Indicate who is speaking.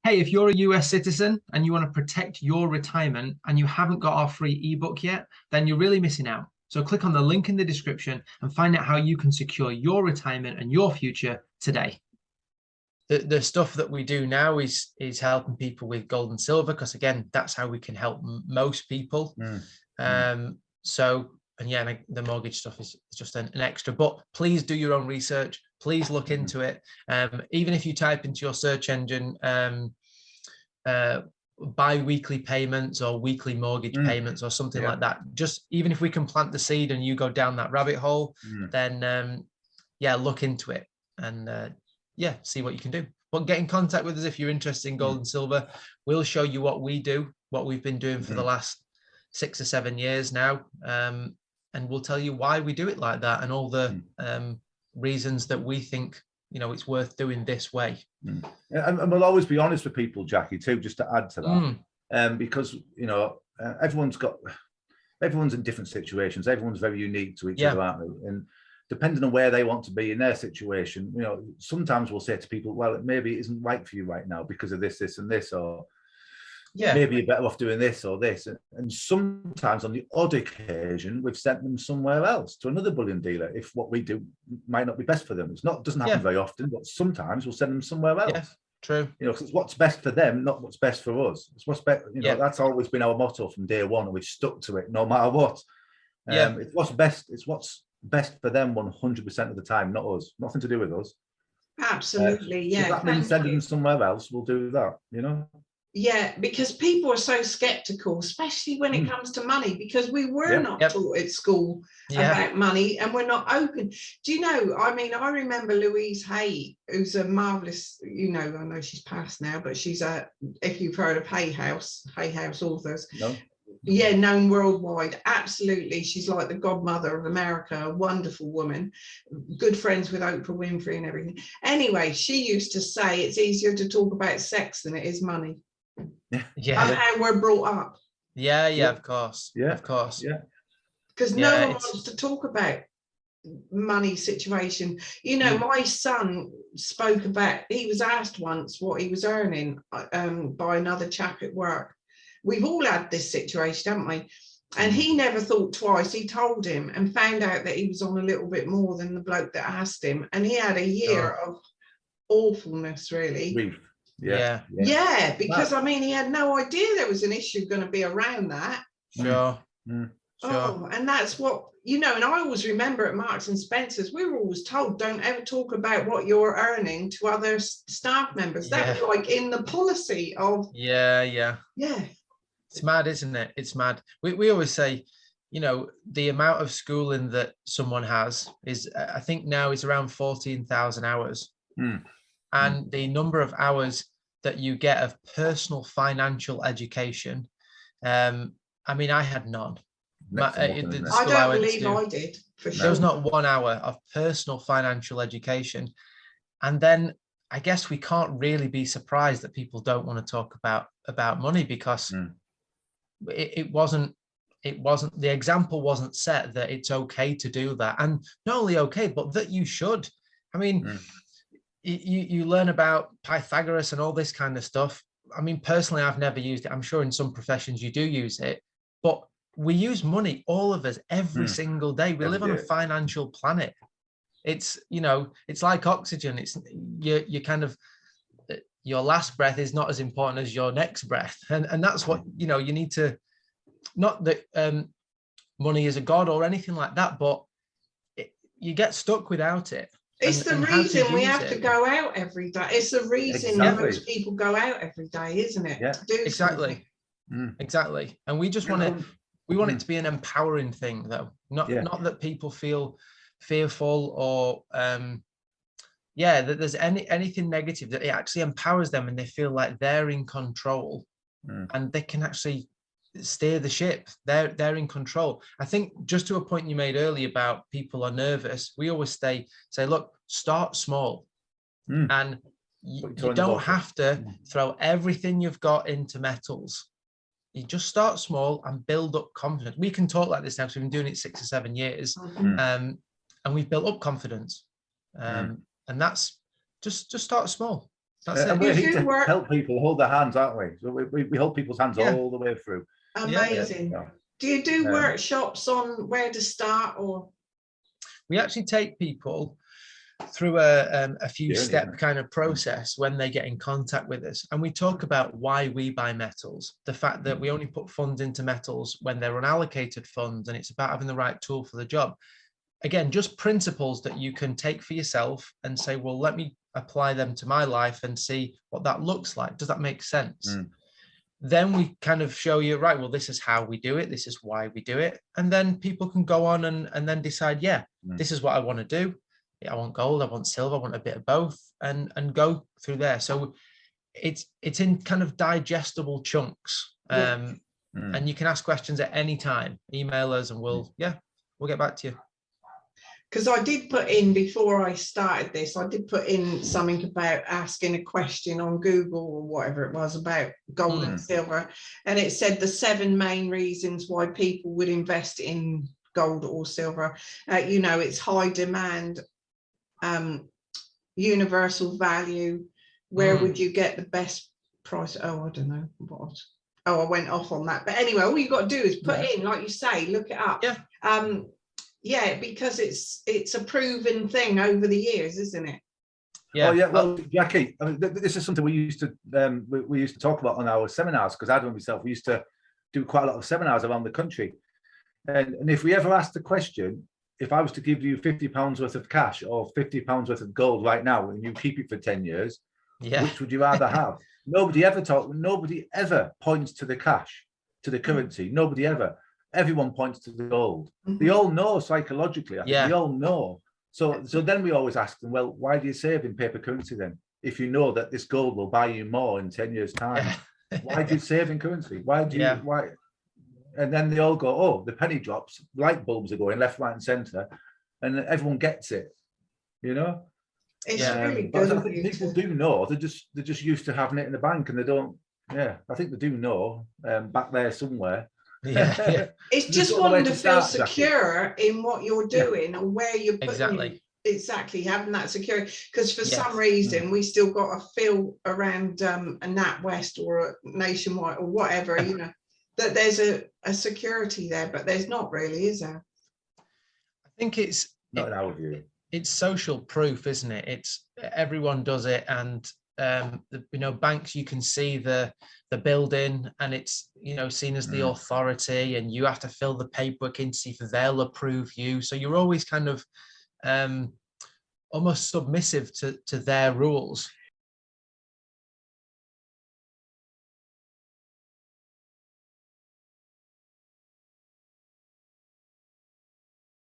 Speaker 1: Hey, if you're a US citizen and you want to protect your retirement and you haven't got our free ebook yet, then you're really missing out. So click on the link in the description and find out how you can secure your retirement and your future today.
Speaker 2: The stuff that we do now is helping people with gold and silver, because again, that's how we can help most people. And yeah, the mortgage stuff is just an extra, but please do your own research. Please look into it. Even if you type into your search engine bi-weekly payments or weekly mortgage payments or something like that, just even if we can plant the seed and you go down that rabbit hole, then yeah, look into it and yeah, see what you can do. But get in contact with us if you're interested in gold and silver. We'll show you what we do, what we've been doing for the last 6 or 7 years now, and we'll tell you why we do it like that and all the reasons that we think, you know, it's worth doing this way.
Speaker 3: And we'll always be honest with people, Jackie, too, just to add to that, because you know everyone's in different situations. Everyone's very unique to each other, aren't they? And depending on where they want to be in their situation, you know, sometimes we'll say to people, well, maybe it isn't right for you right now because of this, this, and this, or maybe you're better off doing this or this. And sometimes on the odd occasion, we've sent them somewhere else to another bullion dealer if what we do might not be best for them. Doesn't happen very often, but sometimes we'll send them somewhere else.
Speaker 2: Yeah, true.
Speaker 3: You know, 'cause it's what's best for them, not what's best for us. It's what's best. You know, that's always been our motto from day one, and we've stuck to it no matter what. It's what's best. It's what's best for them 100% of the time, not us. Nothing to do with us.
Speaker 4: Absolutely,
Speaker 3: If that means sending them somewhere else, we'll do that. You know.
Speaker 4: Yeah, because people are so skeptical, especially when it comes to money, because we were not taught at school about money, and we're not open. Do you know, I mean, I remember Louise Hay, who's a marvelous, you know, I know she's passed now, but she's if you've heard of Hay House authors. No. Yeah, known worldwide. Absolutely. She's like the godmother of America, a wonderful woman, good friends with Oprah Winfrey and everything. Anyway, she used to say it's easier to talk about sex than it is money.
Speaker 2: Yeah,
Speaker 4: how we're brought up.
Speaker 2: Yeah, of course. Of course.
Speaker 4: Because no one wants to talk about money situation. You know, my son spoke about, he was asked once what he was earning by another chap at work. We've all had this situation, haven't we? And he never thought twice. He told him and found out that he was on a little bit more than the bloke that asked him, and he had a year of awfulness, really. Because I mean, he had no idea there was an issue going to be around that.
Speaker 2: Sure.
Speaker 4: Oh, and that's what, you know, and I always remember at Marks and Spencer's, we were always told, don't ever talk about what you're earning to other staff members. That was like in the policy of.
Speaker 2: Yeah. It's mad, isn't it? It's mad. We always say, you know, the amount of schooling that someone has is, I think now is around 14,000 hours. And the number of hours that you get of personal financial education, I mean, I had none.
Speaker 4: I don't believe I did, for sure.
Speaker 2: There was not 1 hour of personal financial education. And then I guess we can't really be surprised that people don't want to talk about money, because it wasn't, the example wasn't set that it's okay to do that. And not only okay, but that you should. I mean, you learn about Pythagoras and all this kind of stuff. I mean, personally, I've never used it. I'm sure in some professions you do use it, but we use money, all of us, every single day. We live on a financial planet. It's, you know, it's like oxygen. It's you kind of, your last breath is not as important as your next breath. And that's what, you know, you need to, not that money is a god or anything like that, but you get stuck without it.
Speaker 4: It's the reason we have to go out every day. It's the reason most people go out every day, isn't it?
Speaker 3: Yeah,
Speaker 2: exactly. Exactly. And we just want to, we want it to be an empowering thing, though. Not that people feel fearful or that there's anything negative, that it actually empowers them and they feel like they're in control and they can actually steer the ship. They're in control. I think just to a point you made earlier about people are nervous, we always say, look, start small. And you don't have to throw everything you've got into metals. You just start small and build up confidence. We can talk like this now because we've been doing it 6 or 7 years, and we've built up confidence. And that's just start small. That's
Speaker 3: and
Speaker 2: it.
Speaker 3: we're here to help people hold their hands, aren't we? So we hold people's hands all the way through.
Speaker 4: Amazing. Yeah. Do you do workshops on where to start, or?
Speaker 2: We actually take people through a few step kind of process when they get in contact with us, and we talk about why we buy metals, the fact that we only put funds into metals when they're unallocated funds, and it's about having the right tool for the job. Again, just principles that you can take for yourself and say, well, let me apply them to my life and see what that looks like. Does that make sense? Then we kind of show you, right, well, this is how we do it, this is why we do it, and then people can go on and then decide, this is what I want to do. I want gold, I want silver, I want a bit of both, and go through there. So it's in kind of digestible chunks, and you can ask questions at any time. Email us, and we'll get back to you.
Speaker 4: Because I did put in, before I started this, I did put in something about asking a question on Google or whatever it was about gold and silver, and it said the 7 main reasons why people would invest in gold or silver. It's high demand, universal value, where would you get the best price? Oh, I don't know what. Oh, I went off on that. But anyway, all you got to do is put in, like you say, look it up. Because it's a proven thing over the years, isn't it?
Speaker 3: Well, Jackie, I mean, this is something we used to talk about on our seminars, because Adam and myself, we used to do quite a lot of seminars around the country, and if we ever asked the question, if I was to give you £50 worth of cash or £50 worth of gold right now, and you keep it for 10 years, which would you rather have? Nobody ever points to the cash, to the currency. Nobody ever. Everyone points to the gold. They all know psychologically. I think they all know. So then we always ask them, well, why do you save in paper currency then? If you know that this gold will buy you more in 10 years' time, why do you save in currency? Why? And then they all go, oh, the penny drops, light bulbs are going left, right, and centre, and everyone gets it.
Speaker 4: It's really good.
Speaker 3: I think people do know. They're just used to having it in the bank, and they don't. I think they do know back there somewhere.
Speaker 4: It's just wanting to feel secure in what you're doing and where you're putting exactly having that security, because for some reason we still got a feel around a NatWest or a Nationwide or whatever, that there's a security there, but there's not really, is there?
Speaker 2: I think it's
Speaker 3: not in our view.
Speaker 2: It's social proof, isn't it? It's everyone does it, and banks, you can see the building, and it's seen as the authority, and you have to fill the paperwork in to see if they'll approve you. So you're always kind of almost submissive to their rules.